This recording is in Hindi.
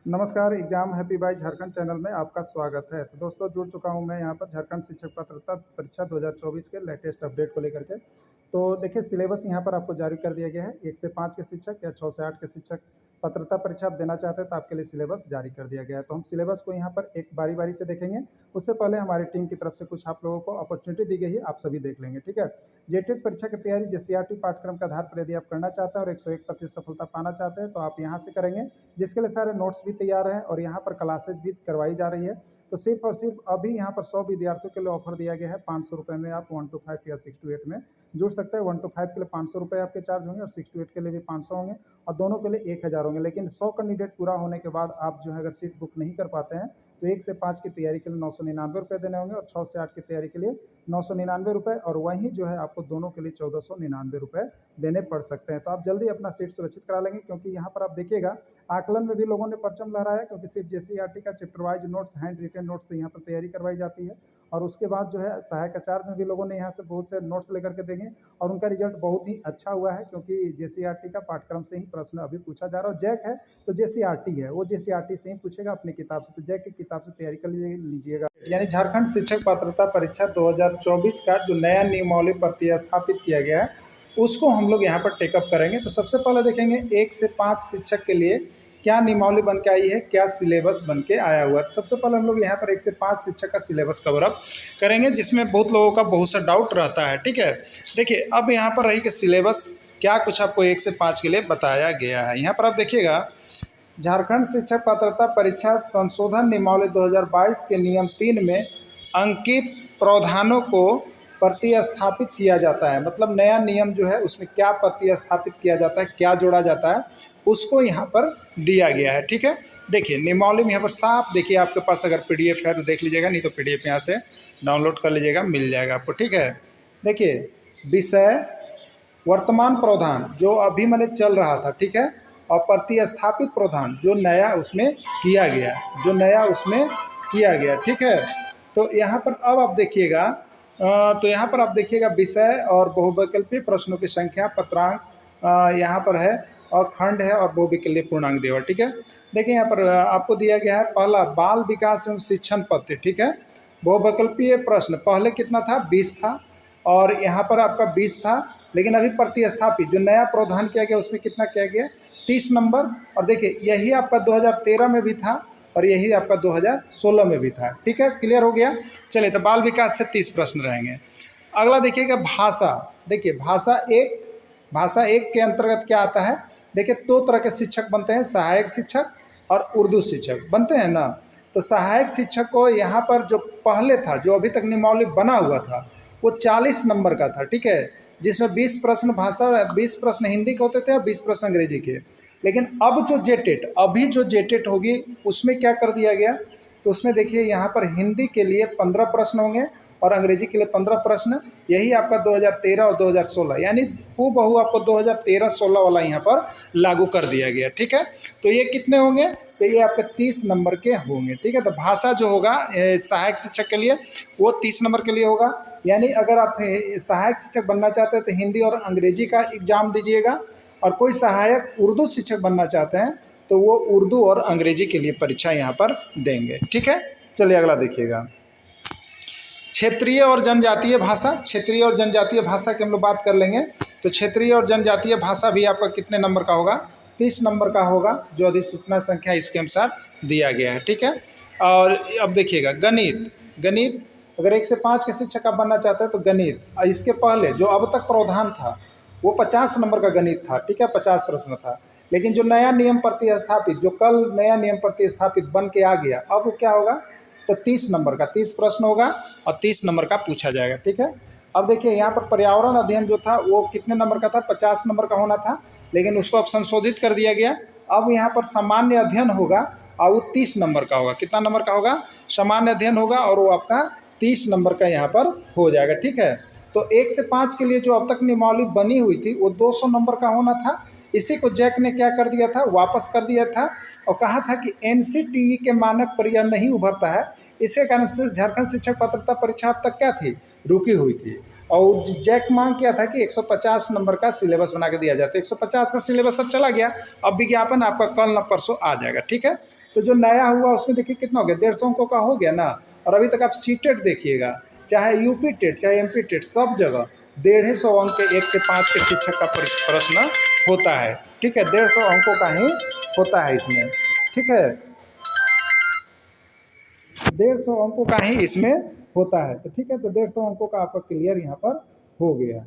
नमस्कार, exam happy by Jharkhand channel में आपका स्वागत है। तो दोस्तों जुड़ चुका हूं मैं यहाँ पर झारखंड शिक्षक पात्रता परीक्षा 2024 के लेटेस्ट अपडेट को लेकर के। तो देखिए सिलेबस यहाँ पर आपको जारी कर दिया गया है। 1 से 5 के शिक्षक या 6 से 8 के शिक्षक पात्रता परीक्षा आप देना चाहते हैं तो आपके लिए सिलेबस जारी कर दिया गया है। तो हम सिलेबस को यहाँ पर एक बारी-बारी से देखेंगे। उससे पहले हमारी टीम की तरफ से कुछ आप लोगों को अपॉर्चुनिटी दी गई है, आप सभी देख लेंगे, ठीक है। जेटेट परीक्षा की तैयारी जेसीईआरटी पाठ्यक्रम के आधार पर यदि आप करना चाहते हैं और 101% सफलता पाना चाहते हैं तो आप यहाँ से करेंगे, जिसके लिए सारे नोट्स भी तैयार हैं और यहाँ पर क्लासेज भी करवाई जा रही है। तो सिर्फ और सिर्फ अभी यहाँ पर 100 विद्यार्थियों के लिए ऑफर दिया गया है। 500 रुपये में आप 1 to 5 या 6 to 8 में जुड़ सकते हैं। 1 to 5 के लिए 500 रुपये आपके चार्ज होंगे और 6 to 8 के लिए भी 500 होंगे और दोनों के लिए 1000 होंगे। लेकिन 100 कैंडिडेट पूरा होने के बाद आप जो है अगर सीट बुक नहीं कर पाते हैं तो 1 से 5 की तैयारी के लिए 999 रुपये देने होंगे और 6 से 8 की तैयारी के लिए 999 रुपये और वहीं जो है आपको दोनों के लिए 1499 रुपये देने पड़ सकते हैं। तो आप जल्दी अपना सीट सुरक्षित करा लेंगे, क्योंकि यहाँ पर आप देखिएगा आकलन में भी लोगों ने परचम लहराया, क्योंकि सिर्फ जेसीईआरटी का chapter wise notes, handwritten notes से यहाँ पर तैयारी करवाई जाती है और उसके बाद जो है सहायक आचार्य में भी लोगों ने यहाँ से बहुत से नोट्स लेकर के देंगे और उनका रिजल्ट बहुत ही अच्छा हुआ है, क्योंकि जेसीईआरटी का पाठ्यक्रम से ही प्रश्न अभी पूछा जा रहा है। और जैक है तो जेसीईआरटी है, वो जेसीईआरटी से ही पूछेगा अपनी किताब से, तो जैक की किताब से तैयारी कर लीजिएगा। यानी झारखंड शिक्षक पात्रता परीक्षा 2024 का जो नया नियमावली प्रतिस्थापित किया गया है उसको हम लोग यहाँ पर टेकअप करेंगे। तो सबसे पहले देखेंगे 1 से 5 शिक्षक के लिए क्या नियमावली बन के आई है, क्या सिलेबस बन के आया हुआ है। तो सबसे पहले हम लोग यहाँ पर 1 से 5 शिक्षक का सिलेबस कवर अप करेंगे, जिसमें बहुत लोगों का बहुत सा डाउट रहता है, ठीक है। देखिए अब यहाँ पर रही कि सिलेबस क्या कुछ आपको 1 से 5 के लिए बताया गया है। यहाँ पर आप देखिएगा झारखंड शिक्षक पात्रता परीक्षा संशोधन नियमावली 2022 के नियम 3 में अंकित प्रावधानों को प्रतिस्थापित किया जाता है। मतलब नया नियम जो है उसमें क्या प्रतिस्थापित किया जाता है, क्या जोड़ा जाता है, उसको यहाँ पर दिया गया है, ठीक है। देखिए नियमावली में यहाँ पर साफ देखिए, आपके पास अगर पीडीएफ है तो देख लीजिएगा, नहीं तो पीडीएफ यहाँ से डाउनलोड कर लीजिएगा, मिल जाएगा आपको, ठीक है। देखिए विषय वर्तमान प्रावधान जो अभी मैंने चल रहा था, ठीक है, और प्रतिस्थापित प्रावधान जो नया उसमें किया गया, ठीक है। तो यहाँ पर अब आप देखिएगा विषय और बहुविकल्पीय प्रश्नों की संख्या, पत्रांक यहाँ पर है और खंड है और बहुविकल्पीय पूर्णांक दिया, ठीक है। देखिए यहाँ पर आपको दिया गया है पहला बाल विकास एवं शिक्षण पत्र, ठीक है। बहुविकल्पीय प्रश्न पहले कितना था, 20 था और यहाँ पर आपका 20 था, लेकिन अभी प्रतिस्थापित जो नया प्रावधान किया गया उसमें कितना किया गया, 30 नंबर। और देखिए यही आपका 2013 में भी था और यही आपका 2016 में भी था, ठीक है। क्लियर हो गया। चलिए तो बाल विकास से 30 प्रश्न रहेंगे। अगला देखिएगा भाषा। देखिए भाषा एक के अंतर्गत क्या आता है, देखिए 2 तरह के शिक्षक बनते हैं, सहायक शिक्षक और उर्दू शिक्षक बनते हैं ना। तो सहायक शिक्षक को यहाँ पर जो पहले था, जो अभी तक नियमावली बना हुआ था, वो 40 नंबर का था, ठीक है, जिसमें 20 प्रश्न भाषा, 20 प्रश्न हिंदी के होते थे और 20 प्रश्न अंग्रेजी के। लेकिन अब जो जेटेट होगी उसमें क्या कर दिया गया, तो उसमें देखिए यहाँ पर हिंदी के लिए 15 प्रश्न होंगे और अंग्रेजी के लिए 15 प्रश्न। यही आपका 2013 और 2016 यानी हूबहू आपको 2013-16 वाला यहाँ पर लागू कर दिया गया, ठीक है। तो ये कितने होंगे, तो ये आपके 30 नंबर के होंगे, ठीक है। तो भाषा जो होगा सहायक शिक्षक के लिए वो 30 नंबर के लिए होगा। यानी अगर आप सहायक शिक्षक बनना चाहते हैं तो हिंदी और अंग्रेजी का एग्जाम दीजिएगा, और कोई सहायक उर्दू शिक्षक बनना चाहते हैं तो वो उर्दू और अंग्रेजी के लिए परीक्षा यहाँ पर देंगे, ठीक है। चलिए अगला देखिएगा क्षेत्रीय और जनजातीय भाषा। क्षेत्रीय और जनजातीय भाषा की हम लोग बात कर लेंगे। तो क्षेत्रीय और जनजातीय भाषा भी आपका कितने नंबर का होगा, 30 नंबर का होगा, जो अधिसूचना संख्या इसके अनुसार दिया गया है, ठीक है। और अब देखिएगा गणित अगर 1 से 5 के शिक्षक आप बनना चाहते हैं तो गणित, इसके पहले जो अब तक प्रावधान था वो 50 नंबर का गणित था, ठीक है, 50 प्रश्न था। लेकिन जो नया नियम प्रतिस्थापित, जो कल नया नियम प्रतिस्थापित बन के आ गया, अब वो क्या होगा, तो 30 नंबर का 30 प्रश्न होगा और 30 नंबर का पूछा जाएगा, ठीक है। अब देखिए यहाँ पर पर्यावरण अध्ययन जो था वो कितने नंबर का था, 50 नंबर का होना था, लेकिन उसको अब संशोधित कर दिया गया। अब यहाँ पर सामान्य अध्ययन होगा और वो 30 नंबर का होगा। कितना नंबर का होगा, सामान्य अध्ययन होगा और वो आपका 30 नंबर का यहाँ पर हो जाएगा, ठीक है। तो 1 से 5 के लिए जो अब तक नियमावली बनी हुई थी वो 200 नंबर का होना था। इसी को जैक ने क्या कर दिया था, वापस कर दिया था और कहा था कि एनसीटीई के मानक पर यह नहीं उभरता है। इसके कारण से झारखंड शिक्षक पात्रता परीक्षा अब तक क्या थी, रुकी हुई थी। और जैक मांग किया था कि 150 नंबर का सिलेबस बना के दिया जाए, तो 150 का सिलेबस अब चला गया। अब विज्ञापन आपका कल न परसों आ जाएगा, ठीक है। तो जो नया हुआ उसमें देखिए कितना हो गया, 150 अंकों का हो गया ना। और अभी तक आप सीटेट देखिएगा, चाहे यूपी टेट चाहे एमपी टेट, सब जगह 150 अंक के 1 से 5 के शिक्षक का प्रश्न होता है। ठीक है, 150 अंकों का ही होता है इसमें। ठीक है, 150 अंकों का ही इसमें होता है। तो ठीक है, तो 150 अंकों का आपका क्लियर यहाँ पर हो गया।